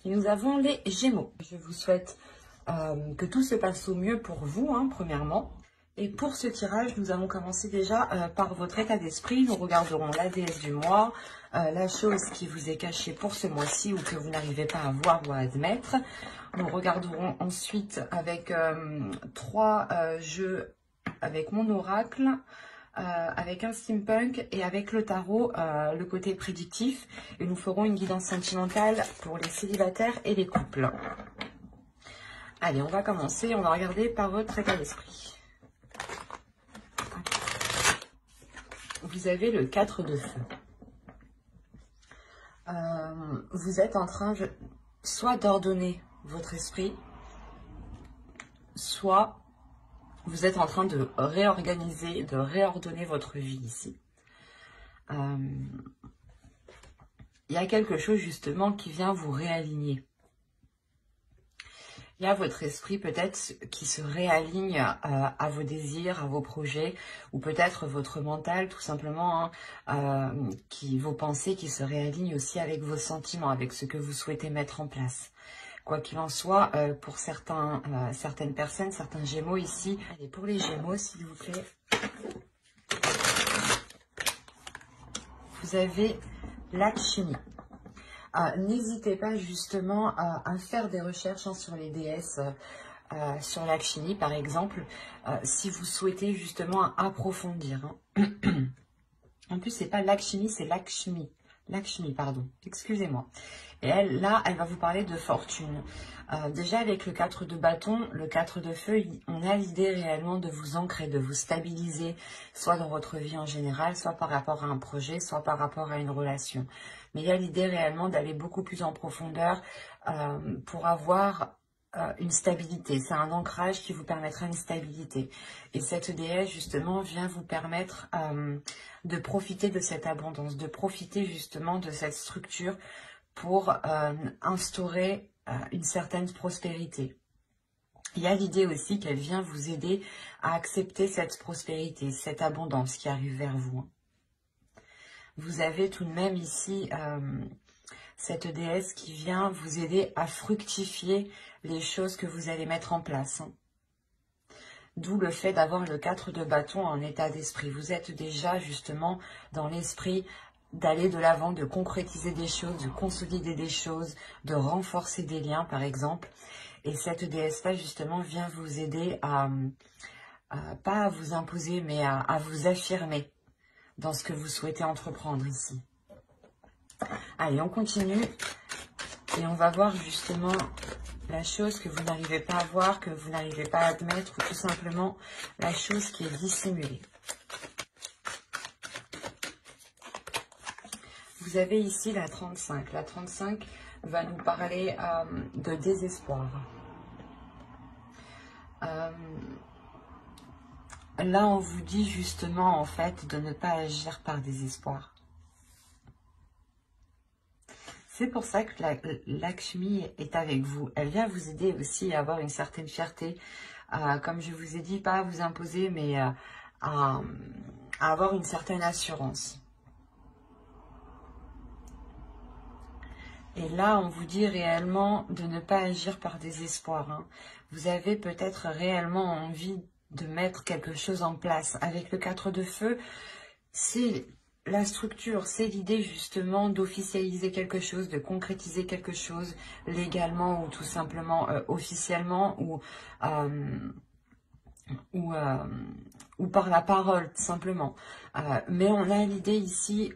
Et nous avons les Gémeaux. Je vous souhaite que tout se passe au mieux pour vous, hein, premièrement. Et pour ce tirage, nous allons commencer déjà par votre état d'esprit. Nous regarderons la déesse du mois, la chose qui vous est cachée pour ce mois-ci ou que vous n'arrivez pas à voir ou à admettre. Nous regarderons ensuite avec 3 jeux avec mon oracle, avec un steampunk et avec le tarot, le côté prédictif. Et nous ferons une guidance sentimentale pour les célibataires et les couples. Allez, on va commencer. On va regarder par votre état d'esprit. Vous avez le 4 de feu. Vous êtes en train soit d'ordonner votre esprit, soit vous êtes en train de réorganiser, de réordonner votre vie ici. Il y a quelque chose justement qui vient vous réaligner. Il y a votre esprit peut-être qui se réaligne à vos désirs, à vos projets, ou peut-être votre mental tout simplement, hein, vos pensées qui se réalignent aussi avec vos sentiments, avec ce que vous souhaitez mettre en place. Quoi qu'il en soit, pour certaines personnes, certains Gémeaux ici, allez pour les Gémeaux s'il vous plaît, vous avez Lakshmi. N'hésitez pas justement à faire des recherches sur les déesses, sur Lakshmi par exemple, si vous souhaitez justement approfondir. Hein. En plus, c'est pas Lakshmi, c'est Lakshmi. Lakshmi, pardon, excusez-moi. Et elle, là, elle va vous parler de fortune. Déjà, avec le 4 de bâton, le 4 de feu, on a l'idée réellement de vous ancrer, de vous stabiliser, soit dans votre vie en général, soit par rapport à un projet, soit par rapport à une relation. Mais il y a l'idée réellement d'aller beaucoup plus en profondeur pour avoir une stabilité. C'est un ancrage qui vous permettra une stabilité. Et cette déesse, justement, vient vous permettre de profiter de cette abondance, de profiter justement de cette structure pour instaurer une certaine prospérité. Il y a l'idée aussi qu'elle vient vous aider à accepter cette prospérité, cette abondance qui arrive vers vous. Vous avez tout de même ici cette déesse qui vient vous aider à fructifier les choses que vous allez mettre en place. Hein. D'où le fait d'avoir le 4 de bâton en état d'esprit. Vous êtes déjà justement dans l'esprit d'aller de l'avant, de concrétiser des choses, de consolider des choses, de renforcer des liens par exemple. Et cette déesse-là justement vient vous aider pas à vous imposer, mais à vous affirmer dans ce que vous souhaitez entreprendre ici. Allez, on continue et on va voir justement la chose que vous n'arrivez pas à voir, que vous n'arrivez pas à admettre, ou tout simplement la chose qui est dissimulée. Vous avez ici la 35. La 35 va nous parler de désespoir. Là, on vous dit justement, en fait, de ne pas agir par désespoir. C'est pour ça que Lakshmi est avec vous. Elle vient vous aider aussi à avoir une certaine fierté. Comme je vous ai dit, pas à vous imposer, mais à avoir une certaine assurance. Et là, on vous dit réellement de ne pas agir par désespoir. Hein. Vous avez peut-être réellement envie de mettre quelque chose en place. Avec le 4 de feu, c'est la structure, c'est l'idée justement d'officialiser quelque chose, de concrétiser quelque chose légalement ou tout simplement officiellement ou par la parole, tout simplement. Mais on a l'idée ici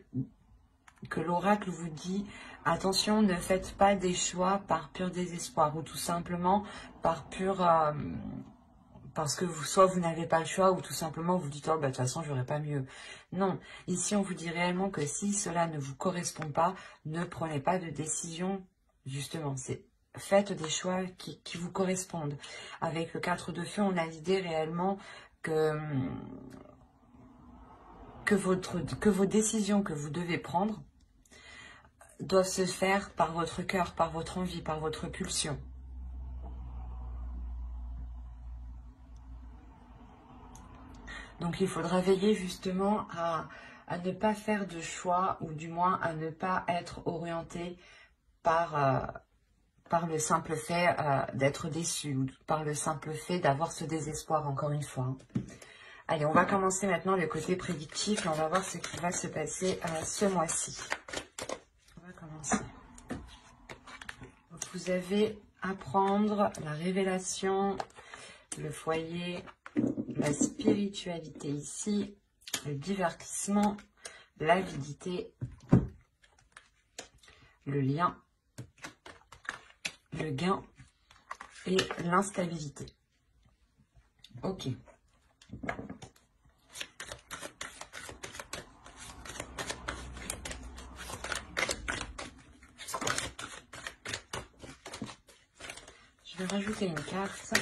que l'oracle vous dit, attention, ne faites pas des choix par pur désespoir ou tout simplement par pur... parce que soit vous n'avez pas le choix ou tout simplement vous dites, oh, bah, de toute façon, j'aurais pas mieux. Non, ici, on vous dit réellement que si cela ne vous correspond pas, ne prenez pas de décision, justement. Faites des choix qui vous correspondent. Avec le 4 de feu, on a l'idée réellement que vos décisions que vous devez prendre doivent se faire par votre cœur, par votre envie, par votre pulsion. Donc, il faudra veiller justement à ne pas faire de choix, ou du moins à ne pas être orienté par par le simple fait d'être déçu, ou par le simple fait d'avoir ce désespoir, encore une fois. Allez, on va commencer maintenant le côté prédictif et on va voir ce qui va se passer ce mois-ci. On va commencer. Donc, vous avez à prendre la révélation, le foyer, la spiritualité ici, le divertissement, l'avidité, le lien, le gain et l'instabilité. Ok. Je vais rajouter une carte.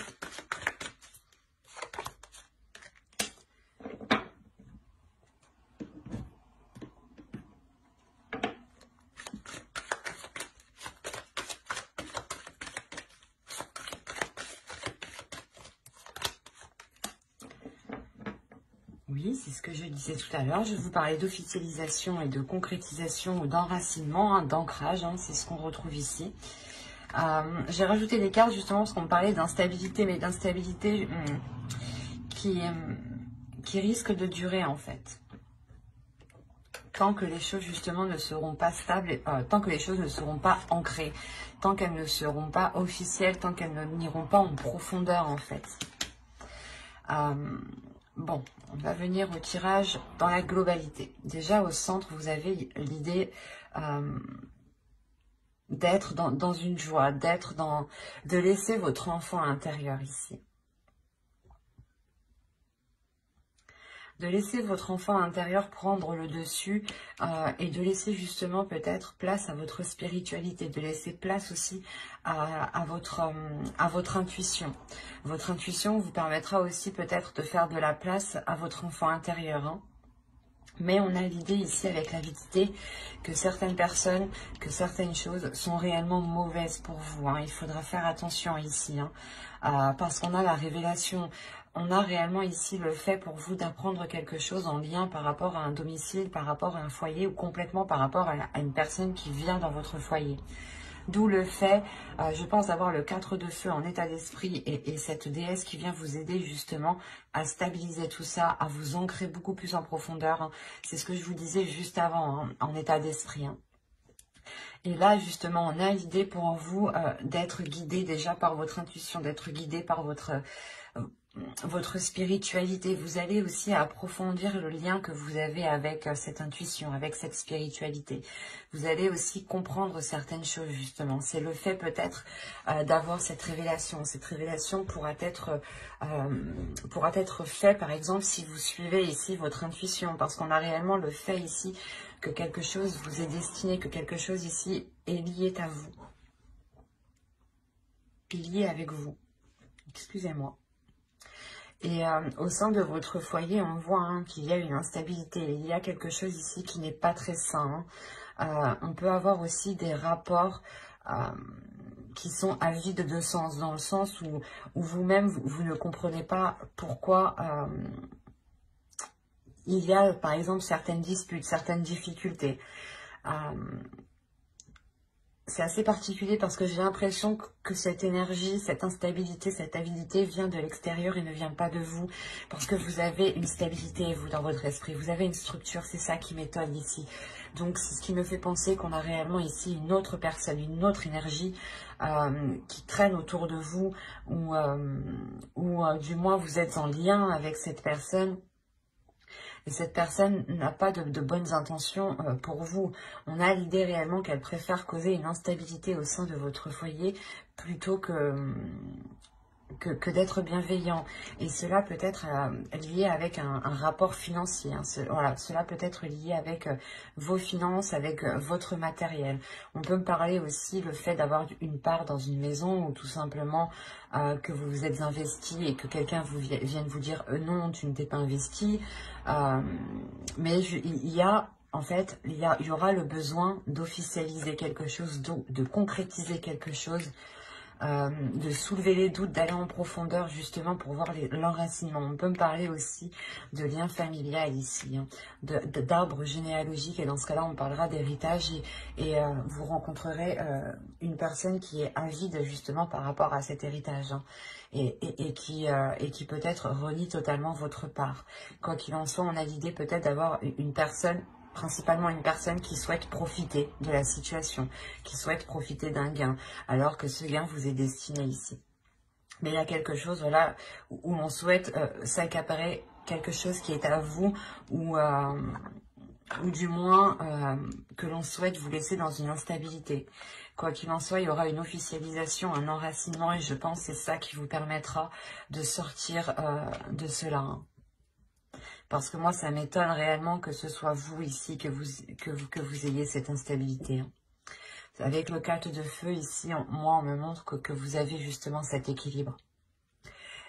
Oui, c'est ce que je disais tout à l'heure. Je vous parlais d'officialisation et de concrétisation ou d'enracinement, d'ancrage. C'est ce qu'on retrouve ici. J'ai rajouté des cartes justement parce qu'on me parlait d'instabilité, mais d'instabilité qui risque de durer en fait. Tant que les choses justement ne seront pas stables, tant que les choses ne seront pas ancrées, tant qu'elles ne seront pas officielles, tant qu'elles n'iront pas en profondeur en fait. Bon, on va venir au tirage dans la globalité. Déjà au centre, vous avez l'idée d'être dans une joie, de laisser votre enfant intérieur ici. De laisser votre enfant intérieur prendre le dessus et de laisser justement peut-être place à votre spiritualité, de laisser place aussi à votre intuition. Votre intuition vous permettra aussi peut-être de faire de la place à votre enfant intérieur. Mais on a l'idée ici avec l'avidité que certaines personnes, que certaines choses sont réellement mauvaises pour vous. Il faudra faire attention ici parce qu'on a la révélation. On a réellement ici le fait pour vous d'apprendre quelque chose en lien par rapport à un domicile, par rapport à un foyer ou complètement par rapport à une personne qui vient dans votre foyer. D'où le fait, je pense, d'avoir le 4 de feu en état d'esprit et cette déesse qui vient vous aider justement à stabiliser tout ça, à vous ancrer beaucoup plus en profondeur. C'est ce que je vous disais juste avant, en état d'esprit. Et là, justement, on a l'idée pour vous d'être guidé déjà par votre intuition, d'être guidé par votre spiritualité. Vous allez aussi approfondir le lien que vous avez avec cette intuition, avec cette spiritualité. Vous allez aussi comprendre certaines choses, justement. C'est le fait peut-être d'avoir cette révélation. Cette révélation pourra être faite, par exemple, si vous suivez ici votre intuition, parce qu'on a réellement le fait ici que quelque chose vous est destiné, que quelque chose ici est lié à vous. Lié avec vous. Excusez-moi. Et au sein de votre foyer, on voit qu'il y a une instabilité. Il y a quelque chose ici qui n'est pas très sain. On peut avoir aussi des rapports qui sont à vide de sens, dans le sens où vous-même, vous ne comprenez pas pourquoi il y a, par exemple, certaines disputes, certaines difficultés. C'est assez particulier parce que j'ai l'impression que cette énergie, cette instabilité, cette avidité vient de l'extérieur et ne vient pas de vous. Parce que vous avez une stabilité, vous, dans votre esprit. Vous avez une structure, c'est ça qui m'étonne ici. Donc, c'est ce qui me fait penser qu'on a réellement ici une autre personne, une autre énergie qui traîne autour de vous. Ou du moins, vous êtes en lien avec cette personne. Et cette personne n'a pas de bonnes intentions pour vous. On a l'idée réellement qu'elle préfère causer une instabilité au sein de votre foyer plutôt que d'être bienveillant. Et cela peut être lié avec un rapport financier. Voilà, cela peut être lié avec vos finances, avec votre matériel. On peut me parler aussi le fait d'avoir une part dans une maison ou tout simplement que vous vous êtes investi et que quelqu'un vienne vous dire non, tu ne t'es pas investi. Mais il y a... En fait, il y aura le besoin d'officialiser quelque chose, de concrétiser quelque chose de soulever les doutes, d'aller en profondeur justement pour voir l'enracinement. On peut me parler aussi de lien familial ici, hein, d'arbre généalogique, et dans ce cas-là on parlera d'héritage, et vous rencontrerez une personne qui est avide justement par rapport à cet héritage, hein, et qui peut-être renie totalement votre part. Quoi qu'il en soit, on a l'idée peut-être d'avoir une personne, principalement une personne qui souhaite profiter de la situation, qui souhaite profiter d'un gain, alors que ce gain vous est destiné ici. Mais il y a quelque chose, voilà, où on souhaite s'accaparer quelque chose qui est à vous, ou du moins que l'on souhaite vous laisser dans une instabilité. Quoi qu'il en soit, il y aura une officialisation, un enracinement, et je pense que c'est ça qui vous permettra de sortir de cela, hein. Parce que moi, ça m'étonne réellement que ce soit vous ici, que vous ayez cette instabilité, hein. Avec le 4 de feu ici, moi, on me montre que vous avez justement cet équilibre.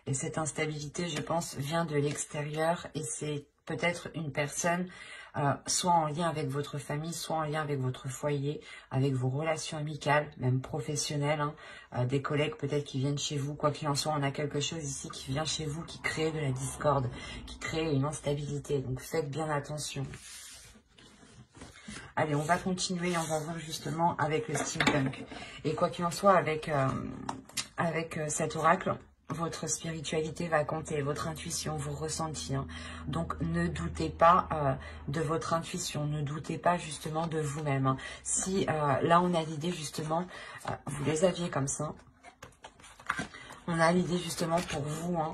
Et cette instabilité, je pense, vient de l'extérieur, et c'est peut-être une personne, soit en lien avec votre famille, soit en lien avec votre foyer, avec vos relations amicales, même professionnelles, hein, des collègues peut-être qui viennent chez vous. Quoi qu'il en soit, on a quelque chose ici qui vient chez vous, qui crée de la discorde, qui crée une instabilité. Donc faites bien attention. Allez, on va continuer, on va voir justement avec le steampunk. Et quoi qu'il en soit, avec cet oracle, votre spiritualité va compter, votre intuition, vos ressentis, hein. Donc, ne doutez pas de votre intuition, ne doutez pas justement de vous-même, hein. Si là, on a l'idée justement, vous les aviez comme ça, on a l'idée justement pour vous, hein,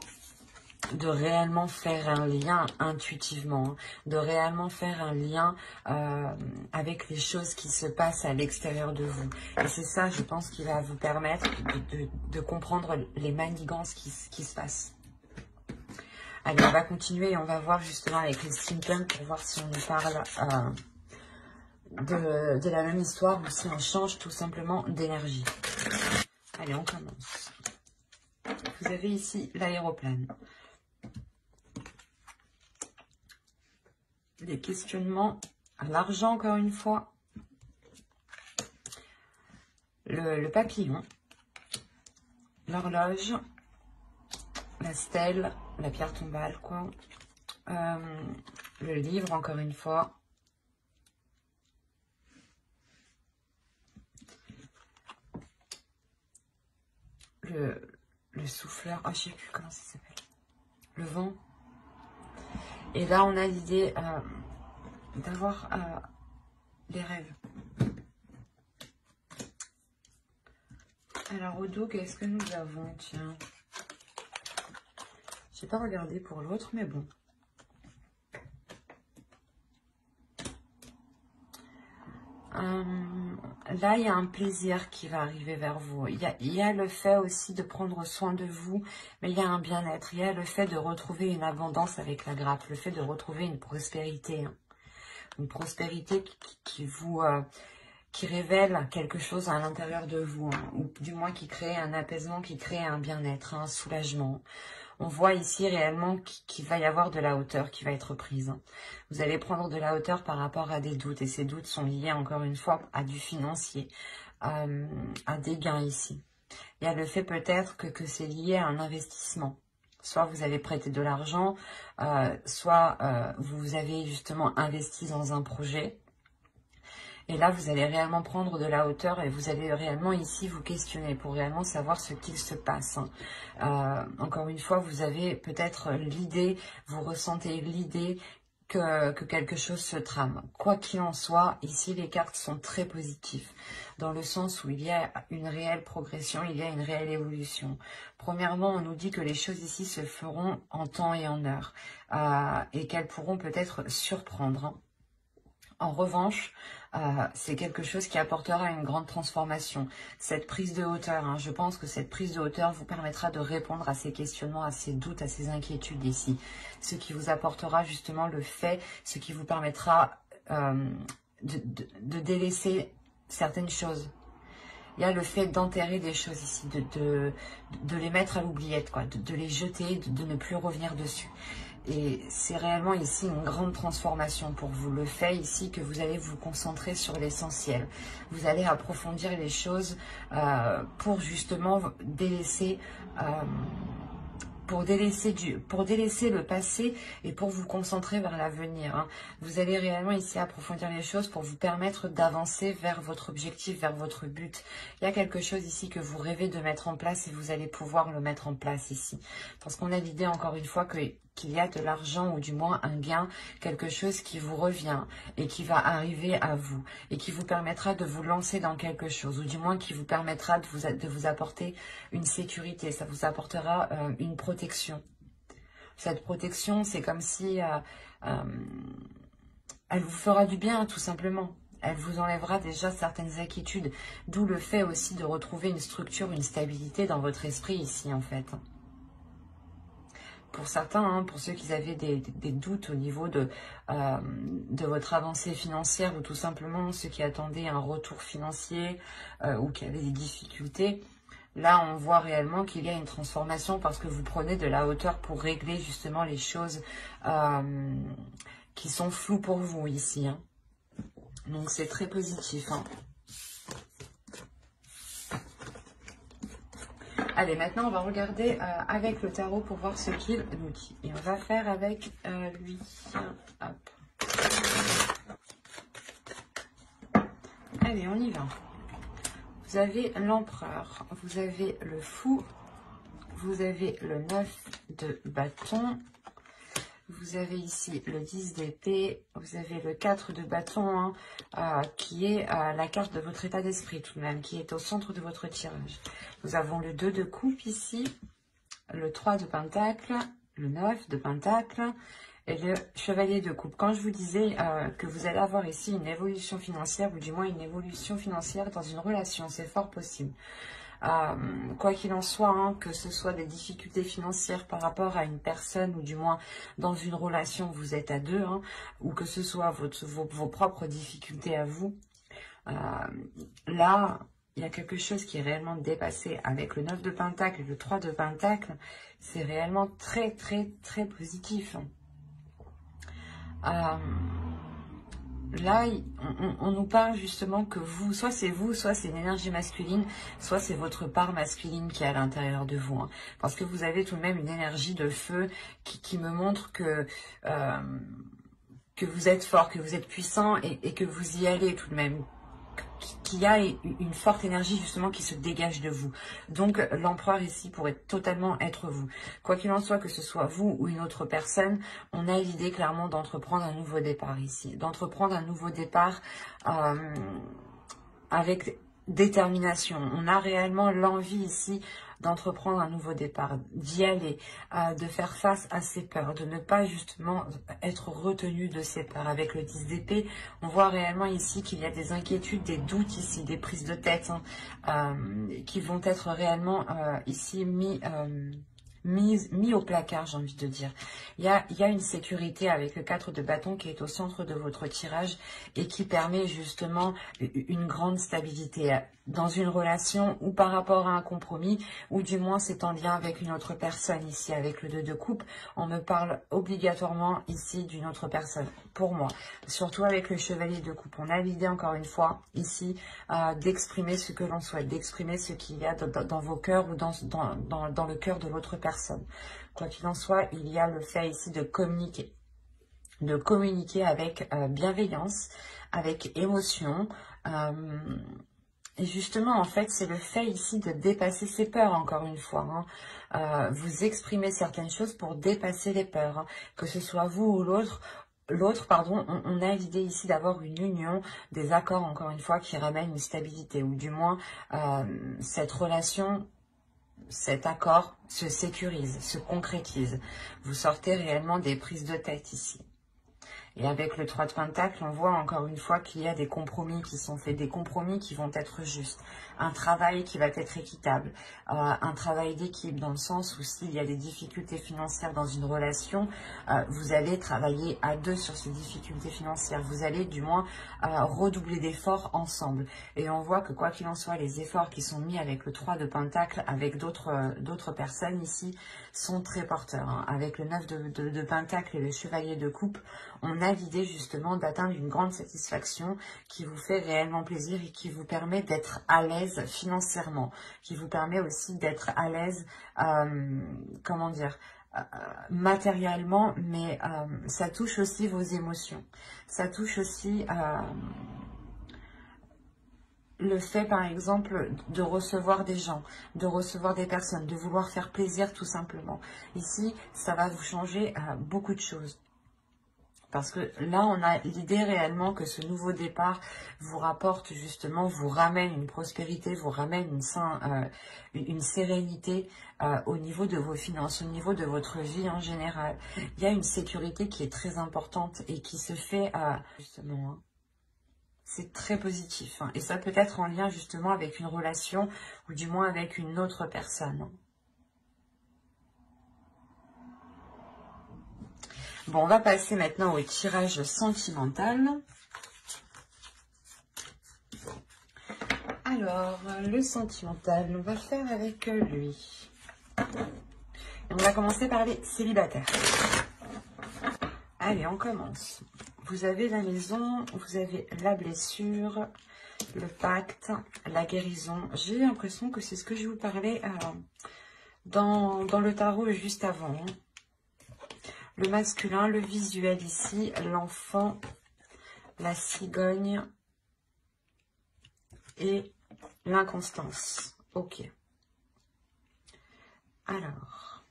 de réellement faire un lien intuitivement, hein, de réellement faire un lien avec les choses qui se passent à l'extérieur de vous. Et c'est ça, je pense, qui va vous permettre de comprendre les manigances qui se passent. Allez, on va continuer et on va voir justement avec les steampunk pour voir si on nous parle de la même histoire ou si on change tout simplement d'énergie. Allez, on commence. Vous avez ici l'aéroplane. Les questionnements, l'argent encore une fois, le papillon, l'horloge, la stèle, la pierre tombale, quoi, le livre encore une fois, le souffleur, je sais plus comment ça s'appelle, le vent. Et là, on a l'idée d'avoir des rêves. Alors, au dos, qu'est-ce que nous avons? Tiens. Je n'ai pas regardé pour l'autre, mais bon. Là, il y a un plaisir qui va arriver vers vous. Il y a le fait aussi de prendre soin de vous, mais il y a un bien-être. Il y a le fait de retrouver une abondance avec la grappe, le fait de retrouver une prospérité. Hein. Une prospérité qui révèle quelque chose à l'intérieur de vous, hein, ou du moins qui crée un apaisement, qui crée un bien-être, un soulagement. On voit ici réellement qu'il va y avoir de la hauteur qui va être prise. Vous allez prendre de la hauteur par rapport à des doutes. Et ces doutes sont liés, encore une fois, à du financier, à des gains ici. Il y a le fait peut-être que c'est lié à un investissement. Soit vous avez prêté de l'argent, soit vous avez justement investi dans un projet. Et là, vous allez réellement prendre de la hauteur et vous allez réellement ici vous questionner pour réellement savoir ce qu'il se passe. Encore une fois, vous avez peut-être l'idée, vous ressentez l'idée que quelque chose se trame. Quoi qu'il en soit, ici, les cartes sont très positives, dans le sens où il y a une réelle progression, il y a une réelle évolution. Premièrement, on nous dit que les choses ici se feront en temps et en heure, et qu'elles pourront peut-être surprendre, hein. En revanche, c'est quelque chose qui apportera une grande transformation. Cette prise de hauteur, hein, je pense que cette prise de hauteur vous permettra de répondre à ces questionnements, à ces doutes, à ces inquiétudes ici. Ce qui vous apportera justement le fait, ce qui vous permettra de délaisser certaines choses. Il y a le fait d'enterrer des choses ici, de les mettre à l'oubliette, quoi, de les jeter, de ne plus revenir dessus. Et c'est réellement ici une grande transformation pour vous. Le fait ici que vous allez vous concentrer sur l'essentiel. Vous allez approfondir les choses pour justement délaisser... pour délaisser le passé et pour vous concentrer vers l'avenir. Hein. Vous allez réellement ici approfondir les choses pour vous permettre d'avancer vers votre objectif, vers votre but. Il y a quelque chose ici que vous rêvez de mettre en place et vous allez pouvoir le mettre en place ici. Parce qu'on a l'idée encore une fois qu'il y a de l'argent ou du moins un gain, quelque chose qui vous revient et qui va arriver à vous et qui vous permettra de vous lancer dans quelque chose ou du moins qui vous permettra de vous apporter une sécurité, ça vous apportera une protection. Cette protection, c'est comme si elle vous fera du bien tout simplement. Elle vous enlèvera déjà certaines inquiétudes, d'où le fait aussi de retrouver une structure, une stabilité dans votre esprit ici en fait. Pour certains, hein, pour ceux qui avaient des doutes au niveau de votre avancée financière ou tout simplement ceux qui attendaient un retour financier ou qui avaient des difficultés, là on voit réellement qu'il y a une transformation parce que vous prenez de la hauteur pour régler justement les choses qui sont floues pour vous ici. Hein. Donc c'est très positif. Hein. Allez, maintenant, on va regarder avec le tarot pour voir ce qu'il nous dit. Et on va faire avec lui. Hop. Allez, on y va. Vous avez l'empereur, vous avez le fou, vous avez le 9 de bâton, vous avez ici le 10 d'épée, vous avez le 4 de bâton, hein, qui est la carte de votre état d'esprit tout de même, qui est au centre de votre tirage. Nous avons le 2 de coupe ici, le 3 de pentacle, le 9 de pentacle et le chevalier de coupe. Quand je vous disais que vous allez avoir ici une évolution financière, ou du moins une évolution financière dans une relation, c'est fort possible. Quoi qu'il en soit, hein, que ce soit des difficultés financières par rapport à une personne ou du moins dans une relation où vous êtes à deux, hein, ou que ce soit vos propres difficultés à vous, là, il y a quelque chose qui est réellement dépassé avec le 9 de pentacle et le 3 de pentacle. C'est réellement très, très, très positif. Là, on nous parle justement que vous, soit c'est une énergie masculine, soit c'est votre part masculine qui est à l'intérieur de vous. Hein. Parce que vous avez tout de même une énergie de feu qui me montre que vous êtes fort, que vous êtes puissant et que vous y allez tout de même. Qu'il y a une forte énergie justement qui se dégage de vous. Donc l'empereur ici pourrait totalement être vous. Quoi qu'il en soit, que ce soit vous ou une autre personne, on a l'idée clairement d'entreprendre un nouveau départ ici. D'entreprendre un nouveau départ avec détermination. On a réellement l'envie ici d'entreprendre un nouveau départ, d'y aller, de faire face à ses peurs, de ne pas justement être retenu de ses peurs. Avec le 10 d'épée, on voit réellement ici qu'il y a des inquiétudes, des doutes ici, des prises de tête hein, qui vont être réellement ici mis au placard, j'ai envie de dire. Il y a une sécurité avec le 4 de bâton qui est au centre de votre tirage et qui permet justement une grande stabilité dans une relation ou par rapport à un compromis, ou du moins c'est en lien avec une autre personne ici. Avec le 2 de coupe, on me parle obligatoirement ici d'une autre personne, pour moi. Surtout avec le chevalier de coupe. On a l'idée encore une fois ici d'exprimer ce que l'on souhaite, d'exprimer ce qu'il y a dans vos cœurs ou dans le cœur de l'autre personne. Quoi qu'il en soit, il y a le fait ici de communiquer avec bienveillance, avec émotion. Et justement, en fait, c'est le fait ici de dépasser ses peurs, encore une fois. Hein. Vous exprimez certaines choses pour dépasser les peurs. Hein. Que ce soit vous ou l'autre, pardon, on a l'idée ici d'avoir une union, des accords, encore une fois, qui ramènent une stabilité. Ou du moins, cette relation, cet accord se sécurise, se concrétise. Vous sortez réellement des prises de tête ici. Et avec le 3 de Pentacle, on voit encore une fois qu'il y a des compromis qui sont faits, des compromis qui vont être justes, un travail qui va être équitable, un travail d'équipe dans le sens où s'il y a des difficultés financières dans une relation, vous allez travailler à deux sur ces difficultés financières. Vous allez du moins redoubler d'efforts ensemble. Et on voit que quoi qu'il en soit, les efforts qui sont mis avec le 3 de Pentacle, avec d'autres personnes ici, sont très porteurs. Hein. Avec le 9 de Pentacle et le Chevalier de Coupe, on a l'idée justement d'atteindre une grande satisfaction qui vous fait réellement plaisir et qui vous permet d'être à l'aise financièrement, qui vous permet aussi d'être à l'aise, comment dire, matériellement, mais ça touche aussi vos émotions. Ça touche aussi le fait, par exemple, de recevoir des gens, de recevoir des personnes, de vouloir faire plaisir tout simplement. Ici, ça va vous changer beaucoup de choses. Parce que là, on a l'idée réellement que ce nouveau départ vous rapporte justement, vous ramène une prospérité, vous ramène une sérénité au niveau de vos finances, au niveau de votre vie en général. Il y a une sécurité qui est très importante et qui se fait justement... Hein, c'est très positif. Hein, et ça peut être en lien justement avec une relation ou du moins avec une autre personne. Bon, on va passer maintenant au tirage sentimental. Alors, le sentimental, on va faire avec lui. Et on va commencer par les célibataires. Allez, on commence. Vous avez la maison, vous avez la blessure, le pacte, la guérison. J'ai l'impression que c'est ce que je vous parlais dans le tarot juste avant. Hein. Le masculin, le visuel ici, l'enfant, la cigogne et l'inconstance. Ok. Alors,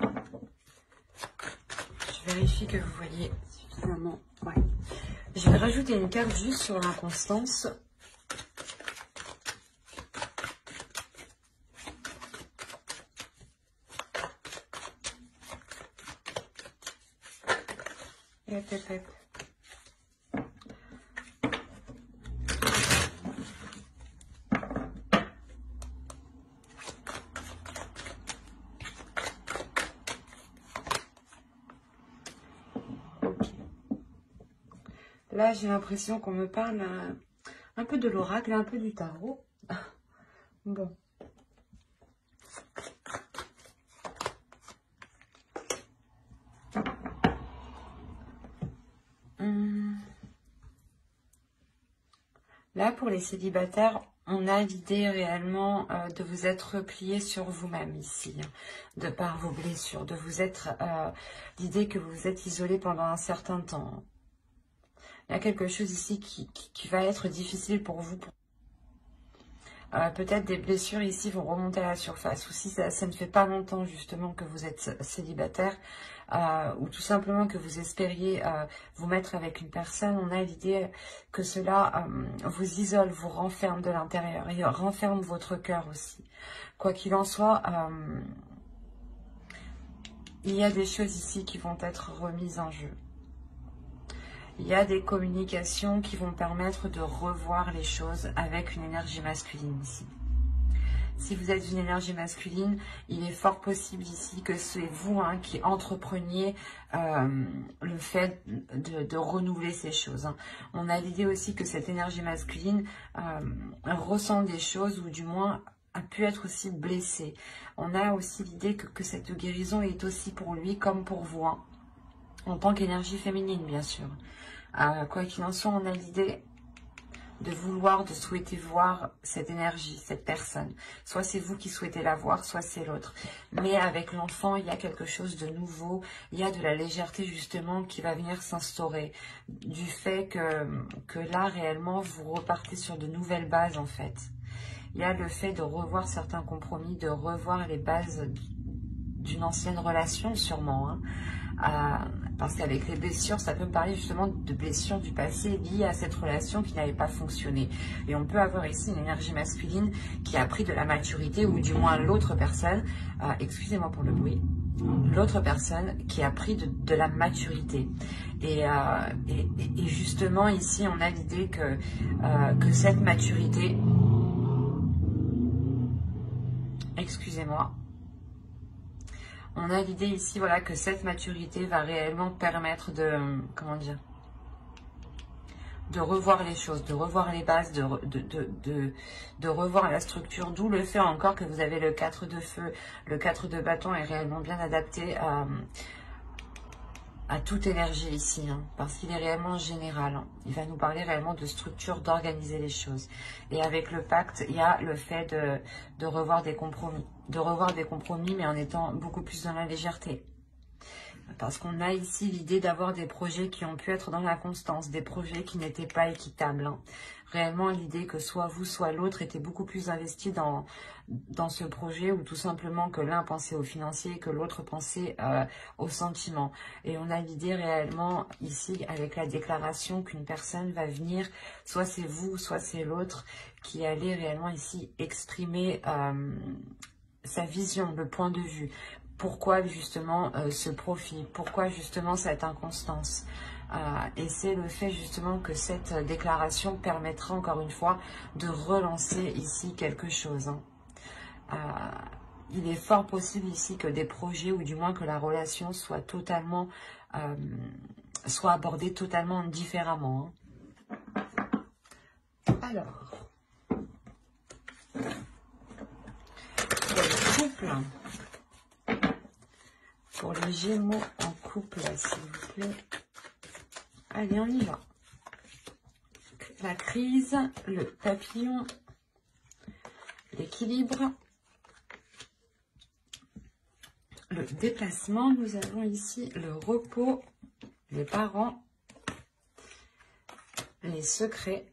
je vérifie que vous voyez suffisamment. Ouais. Je vais rajouter une carte juste sur l'inconstance. Là, j'ai l'impression qu'on me parle un peu de l'oracle, un peu du tarot. Bon. Là, pour les célibataires, on a l'idée réellement de vous être replié sur vous-même ici, de par vos blessures, de vous être l'idée que vous êtes isolé pendant un certain temps. Il y a quelque chose ici qui va être difficile pour vous. Peut-être des blessures ici vont remonter à la surface. Ou si ça ne fait pas longtemps justement que vous êtes célibataire, ou tout simplement que vous espériez vous mettre avec une personne, on a l'idée que cela vous isole, vous renferme de l'intérieur et renferme votre cœur aussi. Quoi qu'il en soit, il y a des choses ici qui vont être remises en jeu. Il y a des communications qui vont permettre de revoir les choses avec une énergie masculine ici. Si vous êtes une énergie masculine, il est fort possible ici que c'est vous qui entrepreniez le fait de renouveler ces choses. Hein. On a l'idée aussi que cette énergie masculine ressent des choses ou du moins a pu être aussi blessée. On a aussi l'idée que cette guérison est aussi pour lui comme pour vous. Hein. En tant qu'énergie féminine, bien sûr. Quoi qu'il en soit, on a l'idée de vouloir, de souhaiter voir cette énergie, cette personne. Soit c'est vous qui souhaitez la voir, soit c'est l'autre. Mais avec l'enfant, il y a quelque chose de nouveau. Il y a de la légèreté, justement, qui va venir s'instaurer. Du fait que là, réellement, vous repartez sur de nouvelles bases, en fait. Il y a le fait de revoir certains compromis, de revoir les bases d'une ancienne relation, sûrement, hein. Parce qu'avec les blessures, ça peut parler justement de blessures du passé liées à cette relation qui n'avait pas fonctionné. Et on peut avoir ici une énergie masculine qui a pris de la maturité, ou du moins l'autre personne, excusez-moi pour le bruit, l'autre personne qui a pris de la maturité. Et justement, ici, on a l'idée que cette maturité... Excusez-moi. On a l'idée ici, voilà, que cette maturité va réellement permettre de... Comment dire ? De revoir les choses, de revoir les bases, de revoir la structure, d'où le fait encore que vous avez le 4 de feu. Le 4 de bâton est réellement bien adapté à toute énergie ici, hein, parce qu'il est réellement général. Hein. Il va nous parler réellement de structure, d'organiser les choses. Et avec le pacte, il y a le fait de revoir des compromis. De revoir des compromis, mais en étant beaucoup plus dans la légèreté. Parce qu'on a ici l'idée d'avoir des projets qui ont pu être dans la constance, des projets qui n'étaient pas équitables. Hein. Réellement, l'idée que soit vous, soit l'autre était beaucoup plus investi dans ce projet, ou tout simplement que l'un pensait au financier et que l'autre pensait au sentiment. Et on a l'idée réellement ici, avec la déclaration, qu'une personne va venir, soit c'est vous, soit c'est l'autre, qui allait réellement ici exprimer sa vision, le point de vue. Pourquoi justement ce profil? Pourquoi justement cette inconstance? Et c'est le fait justement que cette déclaration permettra encore une fois de relancer ici quelque chose. Hein. Il est fort possible ici que des projets, ou du moins que la relation soit totalement, soit abordée totalement différemment. Hein. Alors, le couple. Pour les Gémeaux en couple, s'il vous plaît. Allez, on y va. La crise, le papillon, l'équilibre, le déplacement. Nous avons ici le repos, les parents, les secrets,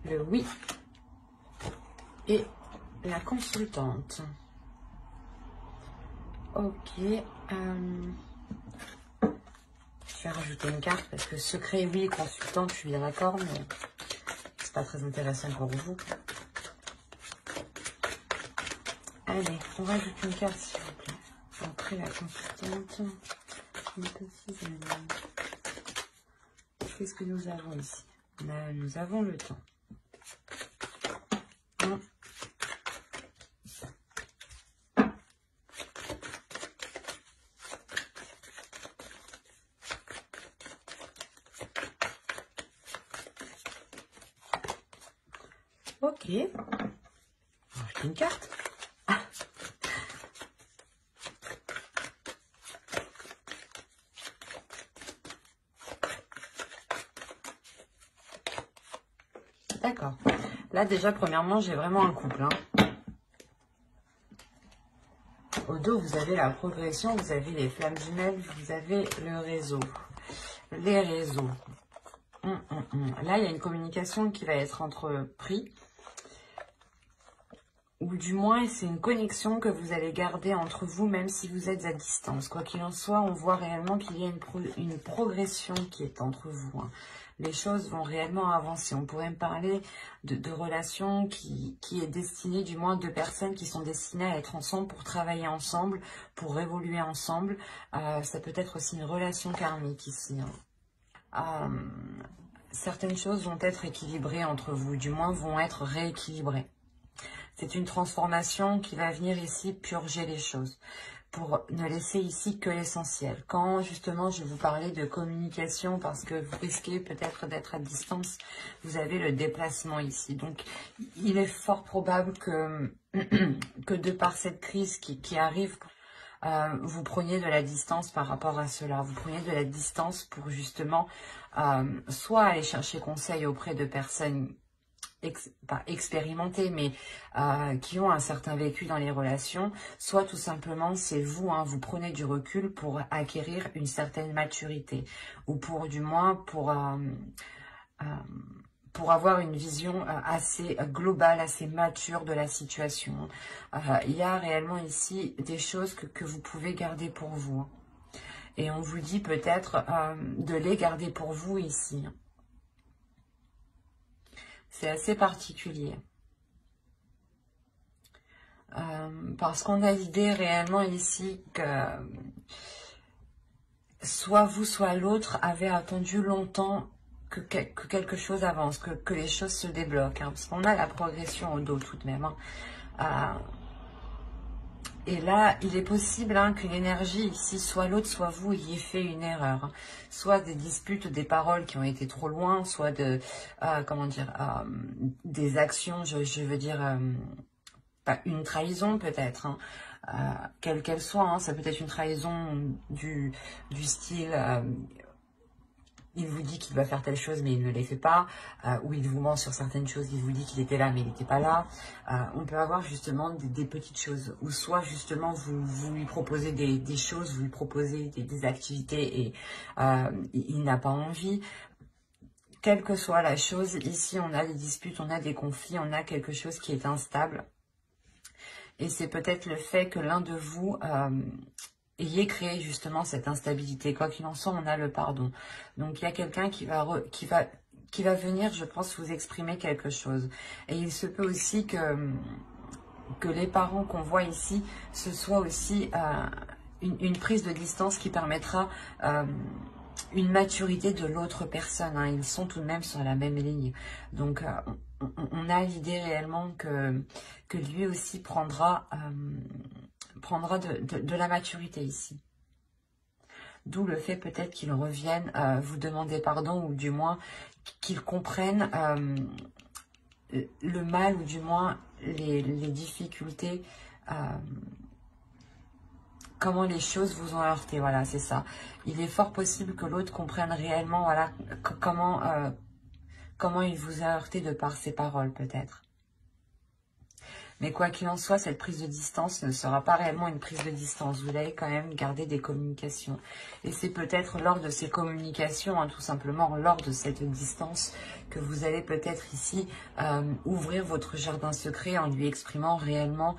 le oui et la consultante. Ok. Je vais rajouter une carte parce que secret, oui, consultante, je suis bien d'accord, mais c'est pas très intéressant pour vous. Allez, on rajoute une carte, s'il vous plaît. Après la consultante, une petite... Qu'est-ce que nous avons ici? Là, nous avons le temps. Non. Ok. Rajoute une carte. D'accord. Là, déjà, premièrement, j'ai vraiment un couple. Hein. Au dos, vous avez la progression, vous avez les flammes jumelles, vous avez le réseau. Les réseaux. Là, il y a une communication qui va être entreprise. Ou du moins, c'est une connexion que vous allez garder entre vous, même si vous êtes à distance. Quoi qu'il en soit, on voit réellement qu'il y a une progression qui est entre vous. Hein. Les choses vont réellement avancer. On pourrait me parler de relations qui est destinée, du moins de personnes qui sont destinées à être ensemble pour travailler ensemble, pour évoluer ensemble. Ça peut être aussi une relation karmique ici. Hein. Certaines choses vont être équilibrées entre vous, du moins vont être rééquilibrées. C'est une transformation qui va venir ici purger les choses, pour ne laisser ici que l'essentiel. Quand justement je vous parlais de communication, parce que vous risquez peut-être d'être à distance, vous avez le déplacement ici. Donc il est fort probable que, que de par cette crise qui arrive, vous preniez de la distance par rapport à cela. Vous preniez de la distance pour justement soit aller chercher conseil auprès de personnes pas expérimentés, mais qui ont un certain vécu dans les relations, soit tout simplement c'est vous, hein, vous prenez du recul pour acquérir une certaine maturité, ou pour du moins pour avoir une vision assez globale, assez mature de la situation. Il y a réellement ici des choses que vous pouvez garder pour vous. Hein. Et on vous dit peut-être de les garder pour vous ici. Hein. C'est assez particulier. Parce qu'on a l'idée réellement ici que soit vous, soit l'autre avait attendu longtemps que quelque chose avance, que les choses se débloquent. Hein, parce qu'on a la progression au dos tout de même. Hein. Et là, il est possible que l'énergie ici, soit l'autre, soit vous, y ait fait une erreur. Hein. Soit des disputes, des paroles qui ont été trop loin, soit de, comment dire, des actions, je veux dire, une trahison peut-être. Hein. Quelle qu'elle soit, hein, ça peut être une trahison du style, il vous dit qu'il va faire telle chose mais il ne les fait pas, ou il vous ment sur certaines choses, il vous dit qu'il était là mais il n'était pas là. On peut avoir justement des petites choses, ou soit justement vous lui proposez des choses, vous lui proposez des activités et il n'a pas envie. Quelle que soit la chose, ici on a des disputes, on a des conflits, on a quelque chose qui est instable. Et c'est peut-être le fait que l'un de vous ayez créé justement cette instabilité. Quoi qu'il en soit, on a le pardon. Donc il y a quelqu'un qui va venir, je pense, vous exprimer quelque chose. Et il se peut aussi que les parents qu'on voit ici, ce soit aussi une prise de distance qui permettra une maturité de l'autre personne. Hein. Ils sont tout de même sur la même ligne. Donc on a l'idée réellement que lui aussi prendra de la maturité ici. D'où le fait peut-être qu'il revienne vous demander pardon, ou du moins qu'il comprenne le mal, ou du moins les difficultés, comment les choses vous ont heurté. Voilà, c'est ça. Il est fort possible que l'autre comprenne réellement, voilà, comment il vous a heurté de par ses paroles peut-être. Mais quoi qu'il en soit, cette prise de distance ne sera pas réellement une prise de distance. Vous allez quand même garder des communications. Et c'est peut-être lors de ces communications, hein, tout simplement lors de cette distance, que vous allez peut-être ici ouvrir votre jardin secret en lui exprimant réellement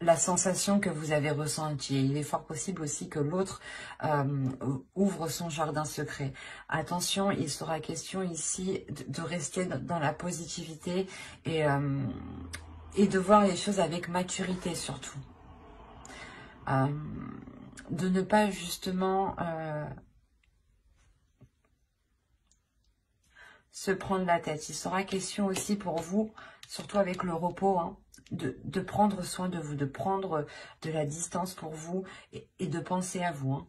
la sensation que vous avez ressentie. Et il est fort possible aussi que l'autre ouvre son jardin secret. Attention, il sera question ici de rester dans la positivité et de voir les choses avec maturité surtout. De ne pas justement se prendre la tête. Il sera question aussi pour vous, surtout avec le repos, hein, de prendre soin de vous, de prendre de la distance pour vous et de penser à vous. Hein.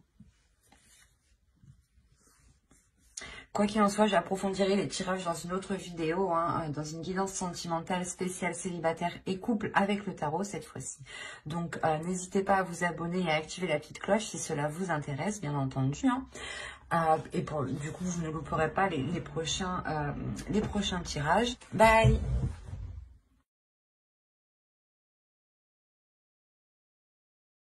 Quoi qu'il en soit, j'approfondirai les tirages dans une autre vidéo, hein, dans une guidance sentimentale spéciale célibataire et couple avec le tarot cette fois-ci. Donc, n'hésitez pas à vous abonner et à activer la petite cloche si cela vous intéresse, bien entendu. Hein. Et du coup, vous ne louperez pas les prochains tirages. Bye!